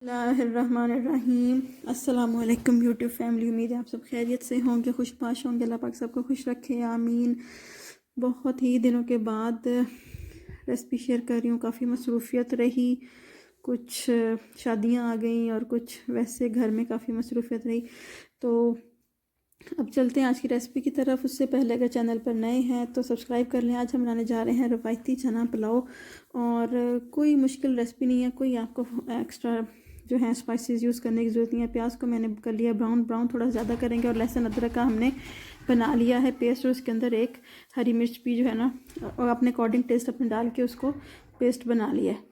बिस्मिल्लाहिर्रहमानिर्रहीम। अस्सलामुअलैकुम YouTube family. उम्मीद है आप सब खैरियत से होंगे, खुशबाश होंगे। अल्लाह पाक सबको खुश रखे, आमीन। बहुत ही दिनों के बाद रेसिपी शेयर कर रही हूँ। काफ़ी मसरूफ़ियत रही, कुछ शादियाँ आ गई और कुछ वैसे घर में काफ़ी मसरूफ़ियत रही। तो अब चलते हैं आज की रेसिपी की तरफ। उससे पहले अगर चैनल पर नए हैं तो सब्सक्राइब कर लें। आज हम बनाने जा रहे हैं रवायती चना पुलाव, और कोई मुश्किल रेसिपी नहीं है, कोई आपको एक्स्ट्रा जो है स्पाइसेस यूज़ करने की ज़रूरत नहीं है। प्याज को मैंने कर लिया ब्राउन, थोड़ा ज़्यादा करेंगे, और लहसुन अदरक का हमने बना लिया है पेस्ट, और उसके अंदर एक हरी मिर्च भी जो है ना, और अपने अकॉर्डिंग टेस्ट अपने डाल के उसको पेस्ट बना लिया है।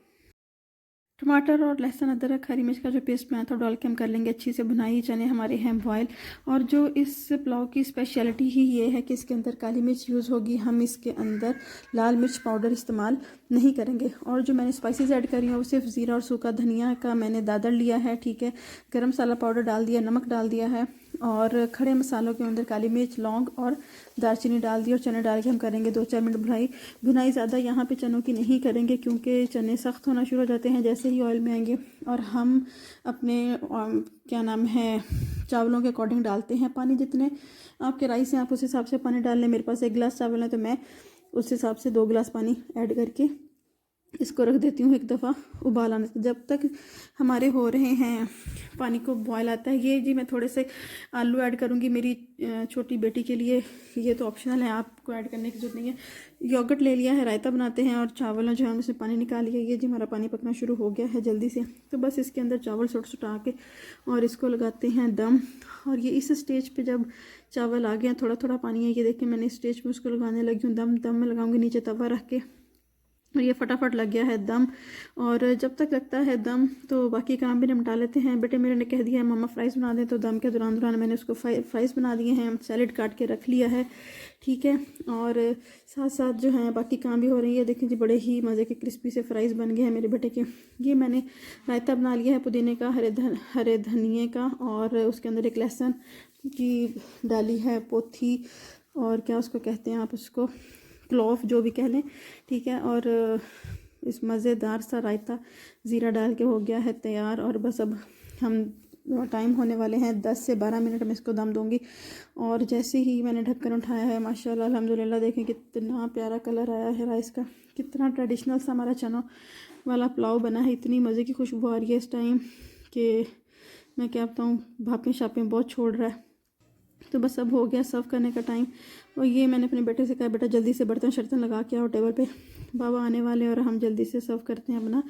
टमाटर और लहसुन अदरक हरी मिर्च का जो पेस्ट बनाया था डाल के हम कर लेंगे अच्छी से भुनाई। चने हमारे हैं बॉयल, और जो इस पुलाव की स्पेशलिटी ही ये है कि इसके अंदर काली मिर्च यूज़ होगी। हम इसके अंदर लाल मिर्च पाउडर इस्तेमाल नहीं करेंगे। और जो मैंने स्पाइसेस ऐड करी हैं वो सिर्फ ज़ीरा और सूखा धनिया का मैंने दादड़ लिया है, ठीक है। गरम मसाला पाउडर डाल दिया, नमक डाल दिया है, और खड़े मसालों के अंदर काली मिर्च, लौंग और दालचीनी डाल दी, और चने डाल के हम करेंगे 2-4 मिनट भुनाई ज़्यादा यहाँ पे चनों की नहीं करेंगे, क्योंकि चने सख्त होना शुरू हो जाते हैं जैसे ही ऑयल में आएंगे। और हम अपने क्या नाम है चावलों के अकॉर्डिंग डालते हैं पानी। जितने आपके राइस हैं आप उस हिसाब से पानी डाल लें। मेरे पास 1 गिलास चावल है तो मैं उस हिसाब से 2 गिलास पानी ऐड करके इसको रख देती हूँ एक दफ़ा उबाल आने से। जब तक हमारे हो रहे हैं पानी को बॉयल आता है। ये जी मैं थोड़े से आलू ऐड करूँगी मेरी छोटी बेटी के लिए, ये तो ऑप्शनल है, आपको ऐड करने की ज़रूरत नहीं है। योगर्ट ले लिया है, रायता बनाते हैं, और चावल जो है उसमें पानी निकाल लिया। ये जी हमारा पानी पकना शुरू हो गया है जल्दी से, तो बस इसके अंदर चावल सुटा के और इसको लगाते हैं दम। और ये इस स्टेज पर जब चावल आ गए थोड़ा थोड़ा पानी है, ये देखिए मैंने इस स्टेज पर उसको लगाने लगी हूँ। दम में लगाऊंगी नीचे तवा रख के, और ये फटाफट लग गया है दम। और जब तक लगता है दम तो बाकी काम भी निपटा लेते हैं। बेटे मेरे ने कह दिया है मम्मा फ्राइज़ बना दें, तो दम के दौरान मैंने उसको फ्राइज़ बना दिए हैं, सैलेड काट के रख लिया है, ठीक है। और साथ साथ जो है बाकी काम भी हो रही है। देखें जी बड़े ही मज़े के क्रिस्पी से फ्राइज़ बन गए हैं मेरे बेटे के। ये मैंने रायता बना लिया है पुदीने का, हरे धनिए का, और उसके अंदर एक लहसुन की डाली है पोथी, और क्या उसको कहते हैं आप, उसको क्लोव जो भी कह लें, ठीक है। और इस मज़ेदार सा रायता ज़ीरा डाल के हो गया है तैयार। और बस अब हम टाइम होने वाले हैं 10 से 12 मिनट में इसको दम दूंगी। और जैसे ही मैंने ढक्कन उठाया है माशाल्लाह अल्हम्दुलिल्लाह, देखें कितना प्यारा कलर आया है राइस का, कितना ट्रेडिशनल सा हमारा चनों वाला पुलाव बना है। इतनी मज़े की खुशबू आ रही है इस टाइम कि मैं क्या बताऊँ, भापें शापें बहुत छोड़ रहा है। तो बस अब हो गया सर्व करने का टाइम। और ये मैंने अपने बेटे से कहा बेटा जल्दी से बर्तन शर्तन लगा के आओ टेबल पे, बाबा आने वाले, और हम जल्दी से सर्व करते हैं अपना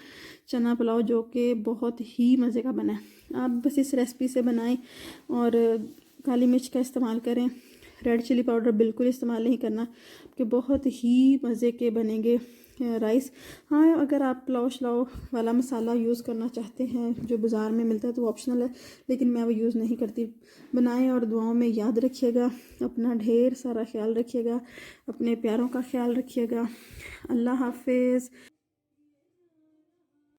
चना पुलाव, जो कि बहुत ही मज़े का बना है। आप बस इस रेसिपी से बनाएं, और काली मिर्च का इस्तेमाल करें, रेड चिली पाउडर बिल्कुल इस्तेमाल नहीं करना, कि बहुत ही मज़े के बनेंगे राइस। हाँ, अगर आप पुलाव शलाव वाला मसाला यूज़ करना चाहते हैं जो बाज़ार में मिलता है तो वो ऑप्शनल है, लेकिन मैं वो यूज़ नहीं करती। बनाएं और दुआओं में याद रखिएगा। अपना ढेर सारा ख्याल रखिएगा, अपने प्यारों का ख्याल रखिएगा। अल्लाह हाफिज़।